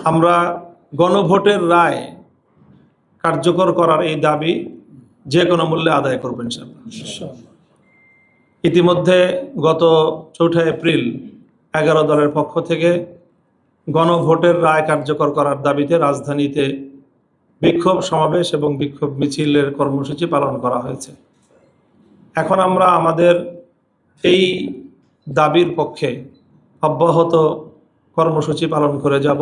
আমরা গণভোটের রায় কার্যকর করার এই দাবি যে কোনো মূল্যে আদায় করব ইনশাআল্লাহ। ইতিমধ্যে গত 4 এপ্রিল 11 দলের পক্ষ থেকে গণভোটের রায় কার্যকর করার দাবিতে রাজধানীতে বিক্ষোভ সমাবেশ এবং বিক্ষোভ মিছিলের কর্মসূচি পালন করা হয়েছে। এখন আমরা আমাদের এই দাবির পক্ষে অব্যাহত কর্মসূচি পালন করে যাব।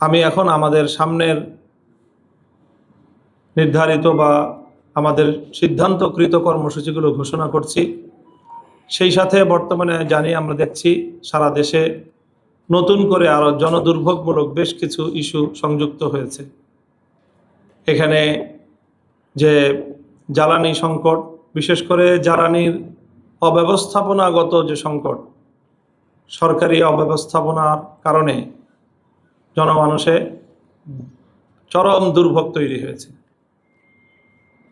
আমি এখন আমাদের সামনের নির্ধারিত বা আমাদের সিদ্ধান্তকৃত কর্মসূচিগুলো ঘোষণা করছি। সেই সাথে বর্তমানে আমরা দেখছি সারা দেশে নতুন করে আরও জনদুর্ভোগমূলক বেশ কিছু ইস্যু সংযুক্ত হয়েছে। এখানে যে জ্বালানি সংকট, বিশেষ করে জ্বালানির অব্যবস্থাপনাগত যে সংকট, সরকারি অব্যবস্থাপনার কারণে জনমানুষে চরম দুর্ভোগ তৈরি হয়েছে।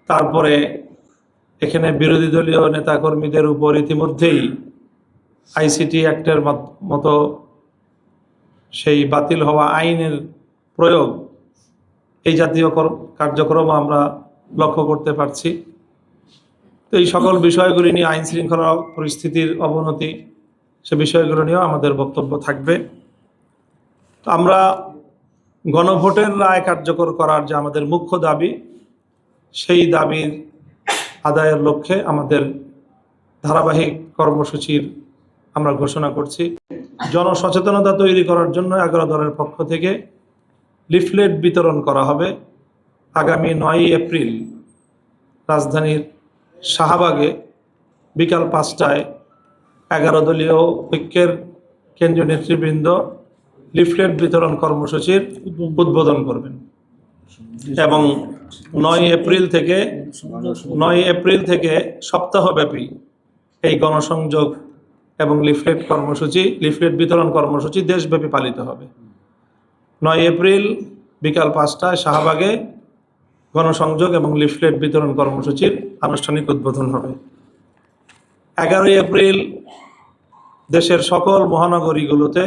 তারপরে এখানে বিরোধী দলীয় নেতাকর্মীদের উপর ইতিমধ্যেই আইসিটি অ্যাক্টের মতো সেই বাতিল হওয়া আইনের প্রয়োগ, এই জাতীয় কার্যক্রম আমরা লক্ষ্য করতে পারছি। তো এই সকল বিষয়গুলি নিয়ে আইন শৃঙ্খলা পরিস্থিতির অবনতি, সে বিষয়গুলো নিয়েও আমাদের বক্তব্য থাকবে। তো আমরা গণভোটের রায় কার্যকর করার যে আমাদের মুখ্য দাবি, সেই দাবির আদায়ের লক্ষ্যে আমাদের ধারাবাহিক কর্মসূচির আমরা ঘোষণা করছি। জনসচেতনতা তৈরি করার জন্য 11 দলের পক্ষ থেকে লিফলেট বিতরণ করা হবে। আগামী 9 এপ্রিল রাজধানীর শাহবাগে বিকাল 5টায় 11 দলীয় ঐক্যের কেন্দ্রীয় নেতৃবৃন্দ লিফলেট বিতরণ কর্মসূচির উদ্বোধন করবেন এবং 9 এপ্রিল থেকে সপ্তাহব্যাপী এই গণসংযোগ এবং লিফলেট বিতরণ কর্মসূচি দেশব্যাপী পালিত হবে। 9 এপ্রিল বিকাল 5টায় শাহবাগে গণসংযোগ এবং লিফলেট বিতরণ কর্মসূচির আনুষ্ঠানিক উদ্বোধন হবে। 11 এপ্রিল দেশের সকল মহানগরীগুলোতে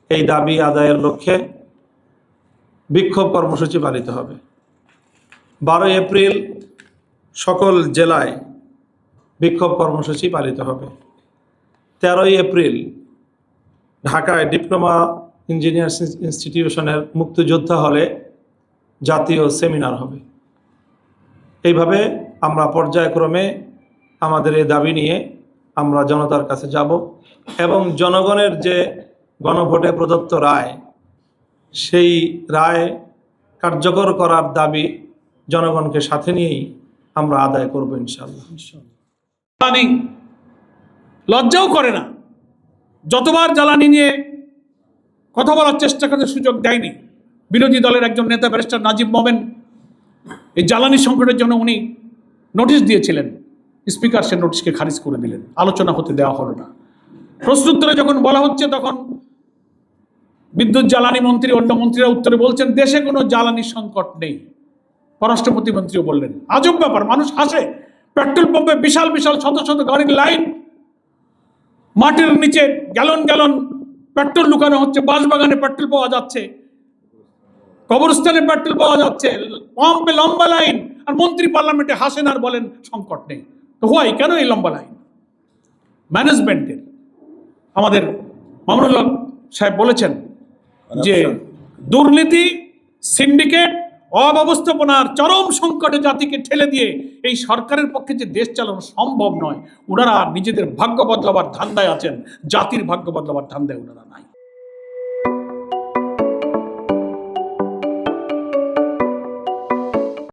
এই দাবি আদায়ের লক্ষ্যে বিক্ষোভ কর্মসূচি পালিত হবে। 12 এপ্রিল সকল জেলায় বিক্ষোভ কর্মসূচি পালিত হবে। 13 এপ্রিল ঢাকায় ডিপ্লোমা ইঞ্জিনিয়ার্স ইনস্টিটিউশনের মুক্তিযোদ্ধা হলে জাতীয় সেমিনার হবে। এইভাবে আমরা পর্যায়ক্রমে আমাদের এই দাবি নিয়ে আমরা জনতার কাছে যাব এবং জনগণের যে গণভোটে প্রদত্ত রায়, সেই রায় কার্যকর করার দাবি জনগণকে সাথে নিয়েই আমরা আদায় করব ইনশাআল্লাহ। লজ্জাও করে না, যতবার জ্বালানি নিয়ে কথা বলার চেষ্টা করতে সুযোগ দেয়নি। বিরোধী দলের একজন নেতা ব্যারিস্টার নাজিব মোমেন এই জ্বালানি সংকটের জন্য উনি নোটিশ দিয়েছিলেন, স্পিকার সে নোটিশকে খারিজ করে দিলেন, আলোচনা হতে দেওয়া হলো না। প্রশ্নোত্তরে যখন বলা হচ্ছে তখন বিদ্যুৎ জ্বালানি মন্ত্রী, অন্য মন্ত্রীরা উত্তরে বলছেন দেশে কোনো জ্বালানি সংকট নেই। পররাষ্ট্র প্রতিমন্ত্রীও বললেন। আজব ব্যাপার, মানুষ হাসে। পেট্রোল পাম্পে বিশাল বিশাল শত শত গাড়ির লাইন, মাটির নিচে গ্যালন গ্যালন পেট্রোল লুকানো হচ্ছে, বাঁশবাগানে পেট্রোল পাওয়া যাচ্ছে, কবরস্থানে পেট্রোল পাওয়া যাচ্ছে, পাম্পে লম্বা লাইন, আর মন্ত্রী পার্লামেন্টে হাসেন আর বলেন সংকট নেই। তো হয় কেন এই লম্বা লাইন? ম্যানেজমেন্টের আমাদের মামুনুল্লাহ সাহেব বলেছেন যে দুর্নীতি, সিন্ডিকেট, অব্যবস্থাপনার চরম সংকটে জাতিকে ঠেলে দিয়ে এই সরকারের পক্ষে যে দেশ চালানো সম্ভব নয়। ওনারা নিজেদের ভাগ্য বদলাবার ধান্দায় আছেন, জাতির ভাগ্য বদলাবার ধান্দায় ওনারা নাই।